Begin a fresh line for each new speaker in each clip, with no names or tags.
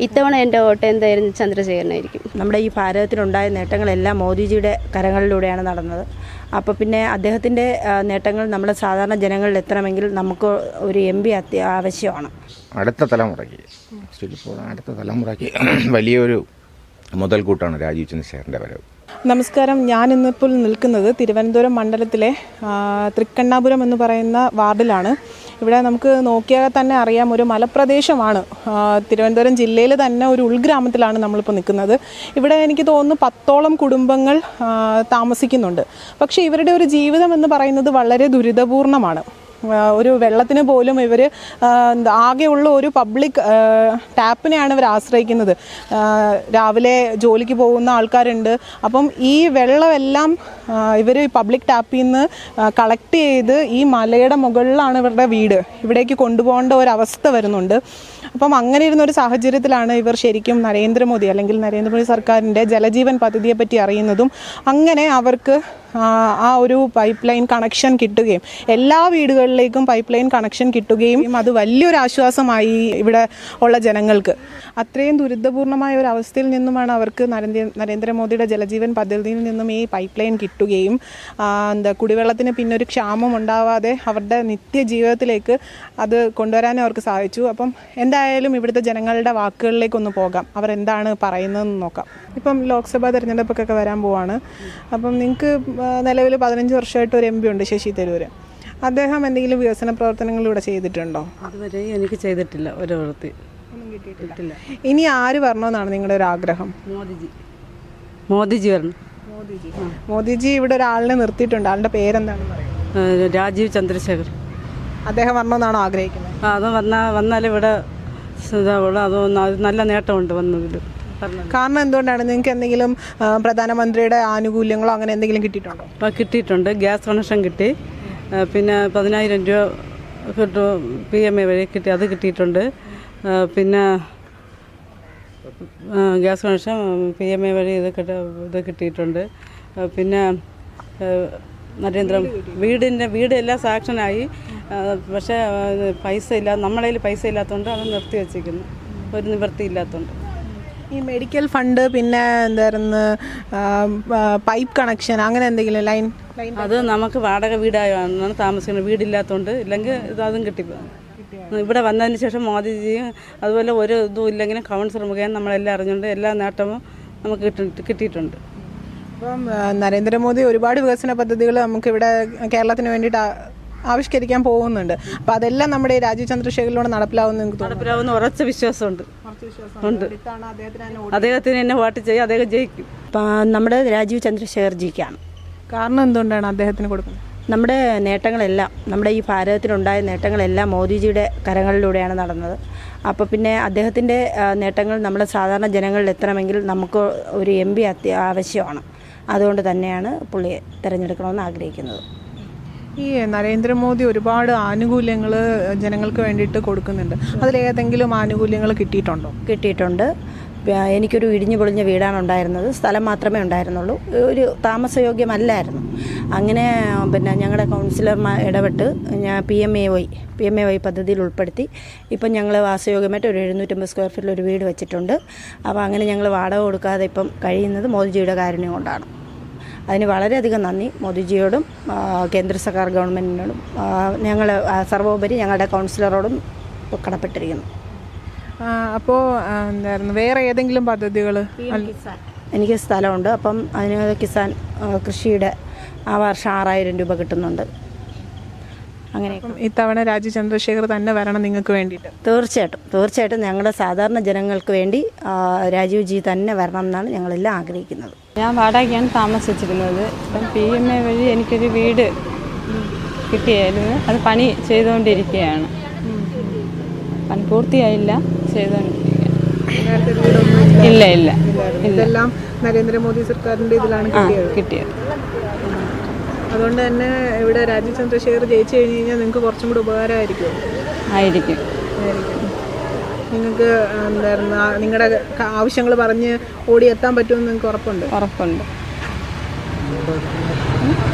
ഇത്തവണ എൻ്റെ വോട്ട് എന്തായാലും ചന്ദ്രശേഖരനായിരിക്കും.
നമ്മുടെ ഈ ഭാരതത്തിനുണ്ടായ നേട്ടങ്ങളെല്ലാം മോദിജിയുടെ കരങ്ങളിലൂടെയാണ് നടന്നത്. അപ്പോൾ പിന്നെ അദ്ദേഹത്തിൻ്റെ നേട്ടങ്ങൾ നമ്മുടെ സാധാരണ ജനങ്ങളിൽ എത്തണമെങ്കിൽ നമുക്ക് ഒരു MP ആവശ്യമാണ്.
അടുത്ത തലമുറയ്ക്ക് വലിയൊരു മുതൽക്കൂട്ടാണ് രാജീവ് ചന്ദ്രശേഖരൻ്റെ വരവ്.
നമസ്കാരം. ഞാനിന്നിപ്പോൾ നിൽക്കുന്നത് തിരുവനന്തപുരം മണ്ഡലത്തിലെ തൃക്കണ്ണാപുരം എന്ന് പറയുന്ന വാർഡിലാണ്. ഇവിടെ നമുക്ക് നോക്കിയാൽ തന്നെ അറിയാം, ഒരു മലപ്രദേശമാണ്. തിരുവനന്തപുരം ജില്ലയിൽ തന്നെ ഒരു ഉൾഗ്രാമത്തിലാണ് നമ്മളിപ്പോൾ നിൽക്കുന്നത്. ഇവിടെ എനിക്ക് തോന്നുന്നു 10ഓളം കുടുംബങ്ങൾ താമസിക്കുന്നുണ്ട്. പക്ഷേ ഇവരുടെ ഒരു ജീവിതം എന്ന് പറയുന്നത് വളരെ ദുരിതപൂർണമാണ്. ഒരു വെള്ളത്തിന് പോലും ഇവർ ആകെയുള്ള ഒരു പബ്ലിക് ടാപ്പിനെയാണ് ഇവർ ആശ്രയിക്കുന്നത്. രാവിലെ ജോലിക്ക് പോകുന്ന ആൾക്കാരുണ്ട്. അപ്പം ഈ വെള്ളമെല്ലാം ഇവർ പബ്ലിക് ടാപ്പിൽ നിന്ന് കളക്ട് ചെയ്ത് ഈ മലയുടെ മുകളിലാണ് ഇവരുടെ വീട്, ഇവിടേക്ക് കൊണ്ടുപോകേണ്ട ഒരവസ്ഥ വരുന്നുണ്ട്. അപ്പം അങ്ങനെ ഇരുന്നൊരു സാഹചര്യത്തിലാണ് ഇവർ ശരിക്കും നരേന്ദ്രമോദി സർക്കാരിൻ്റെ ജലജീവൻ പദ്ധതിയെ പറ്റി അറിയുന്നതും അങ്ങനെ അവർക്ക് ആ ഒരു പൈപ്പ് ലൈൻ കണക്ഷൻ കിട്ടുകയും എല്ലാ വീടുകളിലേക്കും പൈപ്പ് ലൈൻ കണക്ഷൻ കിട്ടുകയും അത് വലിയൊരു ആശ്വാസമായി ഇവിടെ ഉള്ള ജനങ്ങൾക്ക്. അത്രയും ദുരിതപൂർണമായ ഒരു അവസ്ഥയിൽ നിന്നുമാണ് അവർക്ക് നരേന്ദ്രമോദിയുടെ ജലജീവൻ പദ്ധതിയിൽ നിന്നും ഈ പൈപ്പ് ലൈൻ കിട്ടുകയും കുടിവെള്ളത്തിന് പിന്നെ ഒരു ക്ഷാമം ഉണ്ടാവാതെ അവരുടെ നിത്യജീവിതത്തിലേക്ക് അത് കൊണ്ടുവരാനും അവർക്ക് സാധിച്ചു. അപ്പം എന്തായാലും ഇവിടുത്തെ ജനങ്ങളുടെ വാക്കുകളിലേക്കൊന്ന് പോകാം, അവരെന്താണ് പറയുന്നതെന്ന് നോക്കാം. ഇപ്പം ലോക്സഭാ തിരഞ്ഞെടുപ്പൊക്കെ വരാൻ പോവാണ്. അപ്പം നിങ്ങൾക്ക് നിലവിൽ 15 വർഷമായിട്ട് ഒരു MP ഉണ്ട്, ശശി തരൂർ. അദ്ദേഹം എന്തെങ്കിലും വികസന പ്രവർത്തനങ്ങൾ ഇവിടെ ചെയ്തിട്ടുണ്ടോ?
അതുവരെ എനിക്ക് ചെയ്തിട്ടില്ല, ഒരു പ്രവൃത്തി
ഒന്നും കിട്ടിയിട്ടില്ല. ഇനി ആര് വരണമെന്നാണ് നിങ്ങളുടെ ഒരു ആഗ്രഹം?
മോദിജി വരണം.
മോദിജി ഇവിടെ ഒരാളിനെ നിർത്തിയിട്ടുണ്ട്. ആളുടെ പേരെന്താണെന്ന് പറയാം?
രാജീവ് ചന്ദ്രശേഖർ.
അദ്ദേഹം വരണമെന്നാണോ ആഗ്രഹിക്കുന്നത്?
അത് വന്നാൽ ഇവിടെ അത് നല്ല നേട്ടമുണ്ട് വന്നതിൽ.
കാരണം എന്തുകൊണ്ടാണ്? നിങ്ങൾക്ക് എന്തെങ്കിലും പ്രധാനമന്ത്രിയുടെ ആനുകൂല്യങ്ങളോ അങ്ങനെ എന്തെങ്കിലും കിട്ടിയിട്ടുണ്ടോ?
കിട്ടിയിട്ടുണ്ട്. ഗ്യാസ് കണക്ഷൻ കിട്ടി, പിന്നെ 10,000 രൂപ കിട്ടും PMA വഴി കിട്ടി, അത് കിട്ടിയിട്ടുണ്ട്. പിന്നെ ഗ്യാസ് കണക്ഷൻ PMA വഴി ഇത് കിട്ടിയിട്ടുണ്ട്. പിന്നെ വീട് എല്ലാം സാക്ഷനായി. പക്ഷേ പൈസ ഇല്ല, നമ്മുടെ കയ്യിൽ പൈസ ഇല്ലാത്തതുകൊണ്ട് അത് നിർത്തി വച്ചിരിക്കുന്നു, ഒരു നിവൃത്തി ഇല്ലാത്തതുകൊണ്ട്.
ഈ മെഡിക്കൽ ഫണ്ട് പിന്നെ എന്തായിരുന്നു പൈപ്പ് കണക്ഷൻ അങ്ങനെ എന്തെങ്കിലും ലൈൻ
അത് നമുക്ക് വാടക വീടായാണ് താമസിക്കുന്നത്, വീടില്ലാത്തതുകൊണ്ട്. ഇല്ലെങ്കിൽ അതും കിട്ടി. ഇവിടെ വന്നതിന് ശേഷം മോദിജിയും അതുപോലെ ഒരു ഇതും ഇല്ലെങ്കിലും കൗൺസിലർ മുഖേന നമ്മളെല്ലാം അറിഞ്ഞുകൊണ്ട് എല്ലാ നേട്ടവും നമുക്ക് കിട്ടിയിട്ടുണ്ട്.
അപ്പം നരേന്ദ്രമോദി ഒരുപാട് വികസന പദ്ധതികൾ നമുക്കിവിടെ കേരളത്തിന് വേണ്ടിയിട്ട് ആവിഷ്കരിക്കാൻ പോകുന്നുണ്ട്. അപ്പോൾ അതെല്ലാം നമ്മുടെ രാജീവ് ചന്ദ്രശേഖരനിലൂടെ
നടപ്പിലാവുന്ന ഉറച്ച വിശ്വാസമുണ്ട്. അദ്ദേഹത്തിന് എന്നെ വോട്ട് ചെയ്യും, അദ്ദേഹം ജയിക്കും.
നമ്മുടെ രാജീവ് ചന്ദ്രശേഖർ ജിക്കാണ്.
കാരണം എന്തുകൊണ്ടാണ് അദ്ദേഹത്തിന് കൊടുക്കുന്നത്?
നമ്മുടെ നേട്ടങ്ങളെല്ലാം, നമ്മുടെ ഈ ഭാരതത്തിനുണ്ടായ നേട്ടങ്ങളെല്ലാം മോദിജിയുടെ കരങ്ങളിലൂടെയാണ് നടന്നത്. അപ്പോൾ പിന്നെ അദ്ദേഹത്തിൻ്റെ നേട്ടങ്ങൾ നമ്മുടെ സാധാരണ ജനങ്ങളിൽ എത്തണമെങ്കിൽ നമുക്ക് ഒരു MP ആവശ്യമാണ്. അതുകൊണ്ട് തന്നെയാണ് പുള്ളിയെ തിരഞ്ഞെടുക്കണമെന്ന് ആഗ്രഹിക്കുന്നത്.
ഈ നരേന്ദ്രമോദി ഒരുപാട് ആനുകൂല്യങ്ങൾ ജനങ്ങൾക്ക് വേണ്ടിയിട്ട് കൊടുക്കുന്നുണ്ട്. അതിലേതെങ്കിലും ആനുകൂല്യങ്ങൾ കിട്ടിയിട്ടുണ്ടോ?
കിട്ടിയിട്ടുണ്ട്. എനിക്കൊരു ഇടിഞ്ഞു പൊളിഞ്ഞ വീടാണ് ഉണ്ടായിരുന്നത്, സ്ഥലം മാത്രമേ ഉണ്ടായിരുന്നുള്ളൂ, ഒരു താമസയോഗ്യമല്ലായിരുന്നു. അങ്ങനെ പിന്നെ ഞങ്ങളുടെ കൗൺസിലർമാർ ഇടപെട്ട് ഞാൻ PMAY പദ്ധതിയിൽ ഉൾപ്പെടുത്തി ഇപ്പം ഞങ്ങൾ വാസയോഗ്യമായിട്ട് ഒരു 750 സ്ക്വയർ ഫീറ്റിൽ ഒരു വീട് വെച്ചിട്ടുണ്ട്. അപ്പോൾ അങ്ങനെ ഞങ്ങൾ വാടക കൊടുക്കാതെ ഇപ്പം കഴിയുന്നത് മോദിജിയുടെ കാരുണ്യം കൊണ്ടാണ്. അതിന് വളരെയധികം നന്ദി മോദിജിയോടും കേന്ദ്ര സർക്കാർ ഗവൺമെൻറ്റിനോടും ഞങ്ങൾ സർവോപരി ഞങ്ങളുടെ കൗൺസിലറോടും കടപ്പെട്ടിരിക്കുന്നു.
അപ്പോൾ എന്തായിരുന്നു വേറെ ഏതെങ്കിലും പദ്ധതികൾ?
എനിക്ക് സ്ഥലമുണ്ട്, അപ്പം അതിന് കിസാൻ കൃഷിയുടെ ആ വർഷം 6,000 രൂപ കിട്ടുന്നുണ്ട്. അങ്ങനെ
ഇത്തവണ രാജീവ് ചന്ദ്രശേഖർ തന്നെ വരണം നിങ്ങൾക്ക് വേണ്ടിയിട്ട്?
തീർച്ചയായിട്ടും ഞങ്ങളുടെ സാധാരണ ജനങ്ങൾക്ക് വേണ്ടി രാജീവ് ജി തന്നെ വരണം എന്നാണ് ഞങ്ങളെല്ലാം ആഗ്രഹിക്കുന്നത്.
ഞാൻ വാടകയ്ക്കാണ് താമസിച്ചിരുന്നത്. ഇപ്പം PMA വഴി എനിക്കൊരു വീട് കിട്ടിയായിരുന്നു. അത് പണി ചെയ്തുകൊണ്ടിരിക്കുകയാണ്. പണി പൂർത്തിയായില്ല, ചെയ്തുകൊണ്ടിരിക്കുകയാണ്. ഇല്ല.
ഇതെല്ലാം നരേന്ദ്രമോദി സർക്കാരിൻ്റെ ഇതിലാണ്
കിട്ടിയത്.
അതുകൊണ്ട് തന്നെ ഇവിടെ രാജീവ് ചന്ദ്രശേഖർ ജയിച്ചു കഴിഞ്ഞ് കഴിഞ്ഞാൽ നിങ്ങൾക്ക് കുറച്ചും കൂടി ഉപകാരമായിരിക്കും. നിങ്ങൾക്ക് എന്തായിരുന്നു നിങ്ങളുടെ ആവശ്യങ്ങൾ പറഞ്ഞ് ഓടിയെത്താൻ പറ്റുമെന്ന് നിങ്ങൾക്ക് ഉറപ്പുണ്ട്?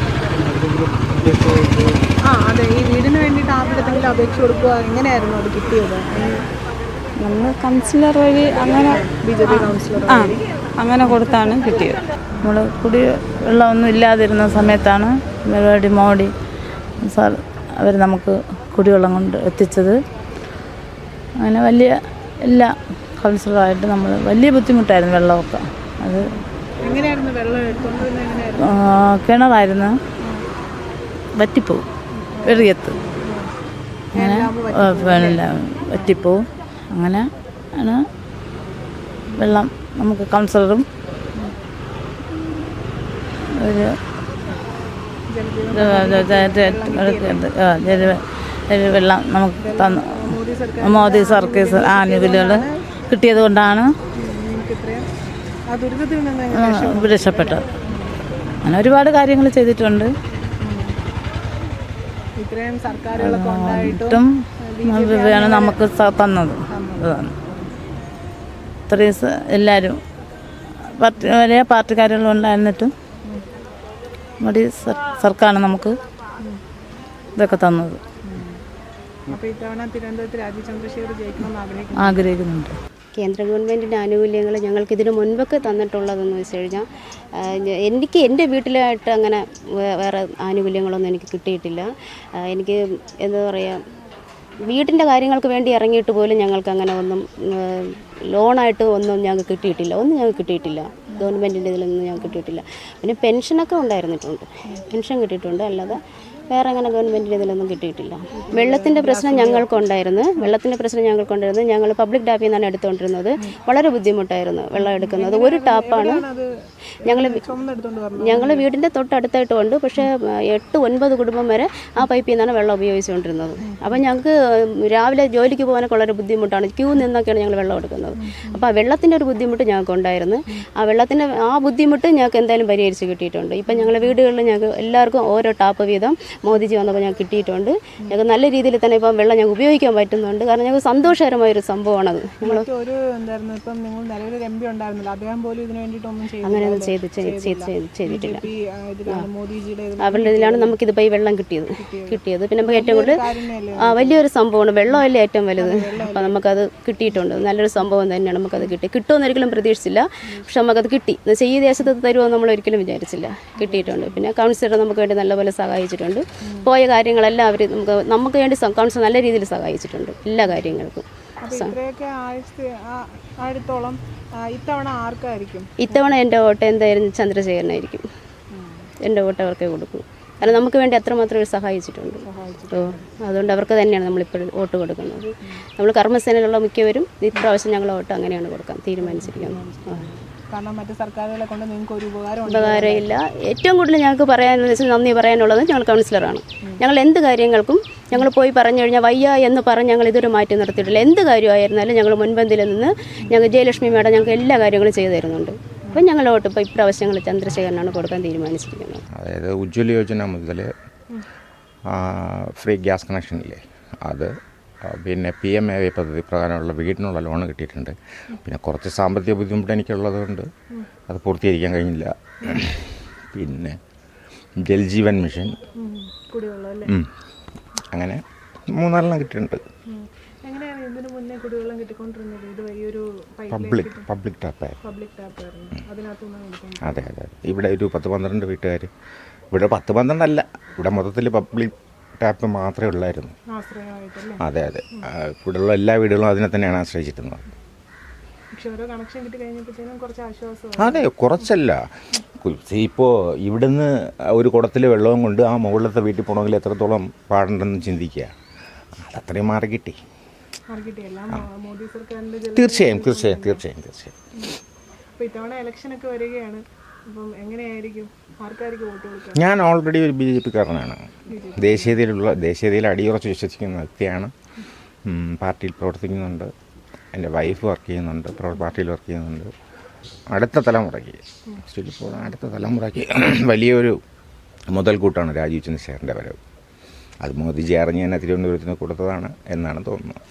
അതെ. ഈ വീടിന് വേണ്ടിയിട്ട് ആരുടെയെങ്കിലും അപേക്ഷ കൊടുക്കുക, എങ്ങനെയായിരുന്നു അത് കിട്ടിയത്?
നമ്മൾ കൗൺസിലർ വഴി അങ്ങനെ
BJP കൗൺസിലർ
ആ അങ്ങനെ കൊടുത്താണ് കിട്ടിയത്.
നമ്മൾ കുടിവെള്ളമൊന്നും ഇല്ലാതിരുന്ന സമയത്താണ് മോഡി സാർ അവർ നമുക്ക് കുടിവെള്ളം കൊണ്ട് എത്തിച്ചത്. അങ്ങനെ വലിയ എല്ലാ കൗൺസിലറായിട്ട് നമ്മൾ വലിയ ബുദ്ധിമുട്ടായിരുന്നു വെള്ളമൊക്കെ. അത്
എങ്ങനെയായിരുന്നു വെള്ളം എടുത്തുകൊണ്ടിരുന്നത്? എങ്ങനെയായിരുന്നു?
കിണറായിരുന്നു, വറ്റിപ്പോവും എറിയത്ത്, അങ്ങനെ വറ്റിപ്പോവും. അങ്ങനെ ആണ് വെള്ളം നമുക്ക് കൗൺസിലറും ഒരു വെള്ളം നമുക്ക് തന്നു. മോദി സർക്കാർ ആനുകൂല്യങ്ങൾ കിട്ടിയത് കൊണ്ടാണ് രക്ഷപ്പെട്ടത്. അങ്ങനെ ഒരുപാട് കാര്യങ്ങൾ ചെയ്തിട്ടുണ്ട്.
ഇത്രയും സർക്കാരുകളൊക്കെ ഉണ്ടായിട്ടും
ആണ് നമുക്ക് തന്നത്. അതാണ് ഇത്രയും എല്ലാവരും വലിയ പാർട്ടിക്കാരെല്ലാം ഉണ്ടായിരുന്നിട്ടും മോദി സർക്കാരാണ് നമുക്ക് ഇതൊക്കെ തന്നത്.
അപ്പോൾ ഇത്തവണ തിരുവനന്തപുരത്ത് രാജീവ് ചന്ദ്രശേഖർ ജയിക്കണമെന്ന്
ആഗ്രഹിക്കുന്നുണ്ട്.
കേന്ദ്ര ഗവൺമെൻറ്റിൻ്റെ ആനുകൂല്യങ്ങൾ ഞങ്ങൾക്ക് ഇതിന് മുൻപൊക്കെ തന്നിട്ടുള്ളതെന്ന് വെച്ച് കഴിഞ്ഞാൽ എനിക്ക് എൻ്റെ വീട്ടിലായിട്ട് അങ്ങനെ വേറെ ആനുകൂല്യങ്ങളൊന്നും എനിക്ക് കിട്ടിയിട്ടില്ല. എനിക്ക് എന്താ പറയുക, വീട്ടിൻ്റെ കാര്യങ്ങൾക്ക് വേണ്ടി ഇറങ്ങിയിട്ട് പോലും ഞങ്ങൾക്ക് അങ്ങനെ ഒന്നും ലോണായിട്ട് ഒന്നും ഞങ്ങൾക്ക് കിട്ടിയിട്ടില്ല. ഞങ്ങൾക്ക് കിട്ടിയിട്ടില്ല. ഗവൺമെൻറ്റിൻ്റെ ഇതിലൊന്നും ഞങ്ങൾക്ക് കിട്ടിയിട്ടില്ല. പിന്നെ പെൻഷനൊക്കെ ഉണ്ടായിരുന്നിട്ടുണ്ട്, പെൻഷൻ കിട്ടിയിട്ടുണ്ട്. അല്ലാതെ വേറെ അങ്ങനെ ഗവൺമെൻറ്റിൻ്റെ ഇതിലൊന്നും കിട്ടിയിട്ടില്ല. വെള്ളത്തിൻ്റെ പ്രശ്നം ഞങ്ങൾക്കുണ്ടായിരുന്നു. ഞങ്ങൾ പബ്ലിക് ടാപ്പിൽ നിന്നാണ് എടുത്തുകൊണ്ടിരുന്നത്. വളരെ ബുദ്ധിമുട്ടായിരുന്നു വെള്ളം എടുക്കുന്നത്. ഒരു ടാപ്പാണ് ഞങ്ങൾ വീടിൻ്റെ തൊട്ടടുത്തായിട്ട് ഉണ്ട്. പക്ഷേ 8-9 കുടുംബം വരെ ആ പൈപ്പിൽ നിന്നാണ് വെള്ളം ഉപയോഗിച്ചുകൊണ്ടിരുന്നത്. അപ്പം ഞങ്ങൾക്ക് രാവിലെ ജോലിക്ക് പോകാനൊക്കെ വളരെ ബുദ്ധിമുട്ടാണ്. ക്യൂ നിന്നൊക്കെയാണ് ഞങ്ങൾ വെള്ളം എടുക്കുന്നത്. അപ്പോൾ ആ വെള്ളത്തിൻ്റെ ഒരു ബുദ്ധിമുട്ട് ഞങ്ങൾക്ക് ഉണ്ടായിരുന്നു. ആ ബുദ്ധിമുട്ട് ഞങ്ങൾക്ക് എന്തായാലും പരിഹരിച്ച് കിട്ടിയിട്ടുണ്ട്. ഇപ്പം ഞങ്ങളുടെ വീടുകളിൽ ഞങ്ങൾക്ക് എല്ലാവർക്കും ഓരോ ടാപ്പ് വീതം മോദിജി വന്നപ്പോൾ ഞങ്ങൾക്ക് കിട്ടിയിട്ടുണ്ട്. ഞങ്ങൾക്ക് നല്ല രീതിയിൽ തന്നെ ഇപ്പം വെള്ളം ഞങ്ങൾക്ക് ഉപയോഗിക്കാൻ പറ്റുന്നുണ്ട്. കാരണം ഞങ്ങൾക്ക് സന്തോഷകരമായൊരു സംഭവമാണത്. അങ്ങനെയൊന്നും ചെയ്തിട്ടില്ല. അവരുടെ ഇതിലാണ് നമുക്കിതിപ്പോൾ ഈ വെള്ളം കിട്ടിയത്. പിന്നെ നമുക്ക് ഏറ്റവും കൂടുതൽ വലിയൊരു സംഭവമാണ്. വെള്ളമല്ലേ ഏറ്റവും വലുത്. അപ്പം നമുക്കത് കിട്ടിയിട്ടുണ്ട്. നല്ലൊരു സംഭവം തന്നെയാണ്. നമുക്കത് കിട്ടുമെന്ന് ഒരിക്കലും പ്രതീക്ഷിച്ചില്ല. പക്ഷെ നമുക്കത് കിട്ടി. ഈ ദേശത്ത് തരുമെന്ന് നമ്മൾ ഒരിക്കലും വിചാരിച്ചില്ല. കിട്ടിയിട്ടുണ്ട്. പിന്നെ കൗൺസിലർ നമുക്ക് വേണ്ടി നല്ലപോലെ സഹായിച്ചിട്ടുണ്ട്. പോയ കാര്യങ്ങളെല്ലാം അവർ നമുക്ക് വേണ്ടി കൗൺസിലർ നല്ല രീതിയിൽ സഹായിച്ചിട്ടുണ്ട് എല്ലാ കാര്യങ്ങൾക്കും. ഇത്തവണ എൻ്റെ വോട്ട് എന്തായാലും ചന്ദ്രശേഖരനായിരിക്കും. എൻ്റെ വോട്ട് അവർക്കേ കൊടുക്കും. കാരണം നമുക്ക് വേണ്ടി അത്രമാത്രം സഹായിച്ചിട്ടുണ്ട്. അതുകൊണ്ട് അവർക്ക് തന്നെയാണ് നമ്മളിപ്പോഴും വോട്ട് കൊടുക്കുന്നത്. നമ്മൾ കർമ്മസേനയിലുള്ള മിക്കവരും ഇപ്രാവശ്യം ഞങ്ങൾ വോട്ട് അങ്ങനെയാണ് കൊടുക്കാൻ തീരുമാനിച്ചിരിക്കുന്നത്.
കാരണം മറ്റു സർക്കാരുകളെ കൊണ്ട് നിങ്ങൾക്ക് ഒരു
ഉപകാരമില്ല. ഏറ്റവും കൂടുതൽ ഞങ്ങൾക്ക് നന്ദി പറയാനുള്ളത് ഞങ്ങൾ കൗൺസിലറാണ്. ഞങ്ങൾ എന്ത് കാര്യങ്ങൾക്കും ഞങ്ങൾ പോയി പറഞ്ഞു കഴിഞ്ഞാൽ വയ്യ എന്ന് പറഞ്ഞ് ഞങ്ങൾ ഇതൊരു മാറ്റി നിർത്തിയിട്ടില്ല. എന്ത് കാര്യമായിരുന്നാലും ഞങ്ങൾ മുൻപന്തിയിൽ നിന്ന് ഞങ്ങൾ ജയലക്ഷ്മി മേഡം ഞങ്ങൾക്ക് എല്ലാ കാര്യങ്ങളും ചെയ്തു തരുന്നുണ്ട്. അപ്പം ഞങ്ങളുടെ വോട്ട് ഇപ്പോൾ ഇപ്രാവശ്യം ഞങ്ങൾ ചന്ദ്രശേഖരനാണ് കൊടുക്കാൻ തീരുമാനിച്ചിരിക്കുന്നത്.
അതായത് ഉജ്ജ്വല യോജന മുതൽ ഫ്രീ ഗ്യാസ് കണക്ഷനില്ലേ, അത് പിന്നെ PMAY പദ്ധതി പ്രകാരമുള്ള വീടിനുള്ള ലോൺ കിട്ടിയിട്ടുണ്ട്. പിന്നെ കുറച്ച് സാമ്പത്തിക ബുദ്ധിമുട്ട് എനിക്കുള്ളത് കൊണ്ട് അത് പൂർത്തീകരിക്കാൻ കഴിഞ്ഞില്ല. പിന്നെ ജൽജീവൻ മിഷൻ അങ്ങനെ 3-4 കിട്ടിയിട്ടുണ്ട്. പബ്ലിക് ടാപ്പായിരുന്നു. അതെ. ഇവിടെ ഒരു 10-12 വീട്ടുകാർ, ഇവിടെ 10-12 അല്ല, ഇവിടെ മൊത്തത്തിൽ പബ്ലിക് ടാപ്പ് മാത്രമേ ഉള്ളായിരുന്നു. അതെ. ഇവിടെയുള്ള എല്ലാ വീടുകളും അതിനെ തന്നെയാണ് ആശ്രയിച്ചിരുന്നത്. അതെ, കുറച്ചല്ല. ഇപ്പോൾ ഇവിടുന്ന് ഒരു കുടത്തിൽ വെള്ളവും കൊണ്ട് ആ മുകളിലത്തെ വീട്ടിൽ പോകണമെങ്കിൽ എത്രത്തോളം പാടുണ്ടെന്ന് ചിന്തിക്കുക. അതത്രയും മാറി കിട്ടി. തീർച്ചയായും. ഞാൻ ഓൾറെഡി ഒരു BJP-കാരനാണ്. ദേശീയതയിൽ അടിയുറച്ച് വിശ്വസിക്കുന്ന വ്യക്തിയാണ്. പാർട്ടിയിൽ പ്രവർത്തിക്കുന്നുണ്ട്. എൻ്റെ വൈഫ് വർക്ക് ചെയ്യുന്നുണ്ട്, പാർട്ടിയിൽ വർക്ക് ചെയ്യുന്നുണ്ട്. അടുത്ത തലമുറയ്ക്ക് വലിയൊരു മുതൽക്കൂട്ടാണ് രാജീവ് ചന്ദ്രശേഖരൻ്റെ വരവ്. അത് മോദിജി അറിഞ്ഞ് തന്നെ തിരുവനന്തപുരത്തിന് കൊടുത്തതാണ് എന്നാണ് തോന്നുന്നത്.